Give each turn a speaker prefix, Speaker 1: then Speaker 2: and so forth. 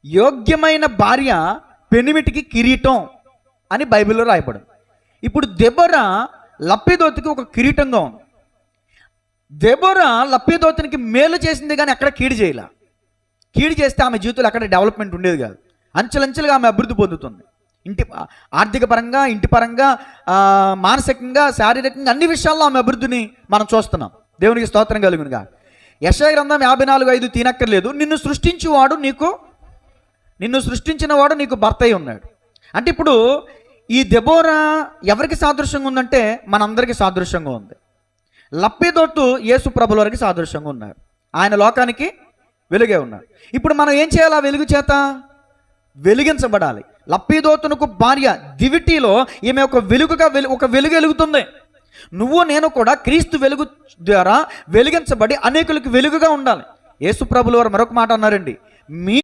Speaker 1: యోగ్యమైన భార్య పెనిమిటికి కిరీటం అని బైబిల్లో రాయబడింది. ఇప్పుడు దెబోరా లప్పీదోతికి ఒక కిరీటంగా ఉంది. దెబోరా లప్పీదోతునికి మేలు చేసింది కానీ ఎక్కడ కీడు చేయలే. కీడు చేస్తే ఆమె జీవితంలో ఎక్కడ డెవలప్మెంట్ ఉండేది కాదు. అంచెలంచెలుగా ఆమె అభివృద్ధి పొందుతుంది. ఆర్థిక పరంగా, ఇంటి పరంగా, మానసికంగా, శారీరకంగా అన్ని విషయాల్లో ఆమె అభివృద్ధిని మనం చూస్తున్నాం. దేవునికి స్తోత్రం కలుగునుగా. యెషయా గ్రంథం 54:5 తినక్కర్లేదు. నిన్ను సృష్టించిన వాడు నీకు భర్త అయి ఉన్నాడు. అంటే ఇప్పుడు ఈ దెబోరా ఎవరికి సాదృశ్యంగా ఉందంటే మనందరికీ సాదృశ్యంగా ఉంది. లప్పీదోతు యేసు ప్రభుల వారికి సాదృశ్యంగా ఉన్నారు. ఆయన లోకానికి వెలుగే ఉన్నాడు. ఇప్పుడు మనం ఏం చేయాలి? ఆ వెలుగు చేత వెలిగించబడాలి. లప్పీదోతునకు భార్య దివిటీలో ఈమె ఒక వెలుగు వెలుగుతుంది. నువ్వు నేను కూడా క్రీస్తు వెలుగు ద్వారా వెలిగించబడి అనేకులకు వెలుగుగా ఉండాలి. యేసు ప్రభుల వారు మరొక మాట అన్నారండి, మీ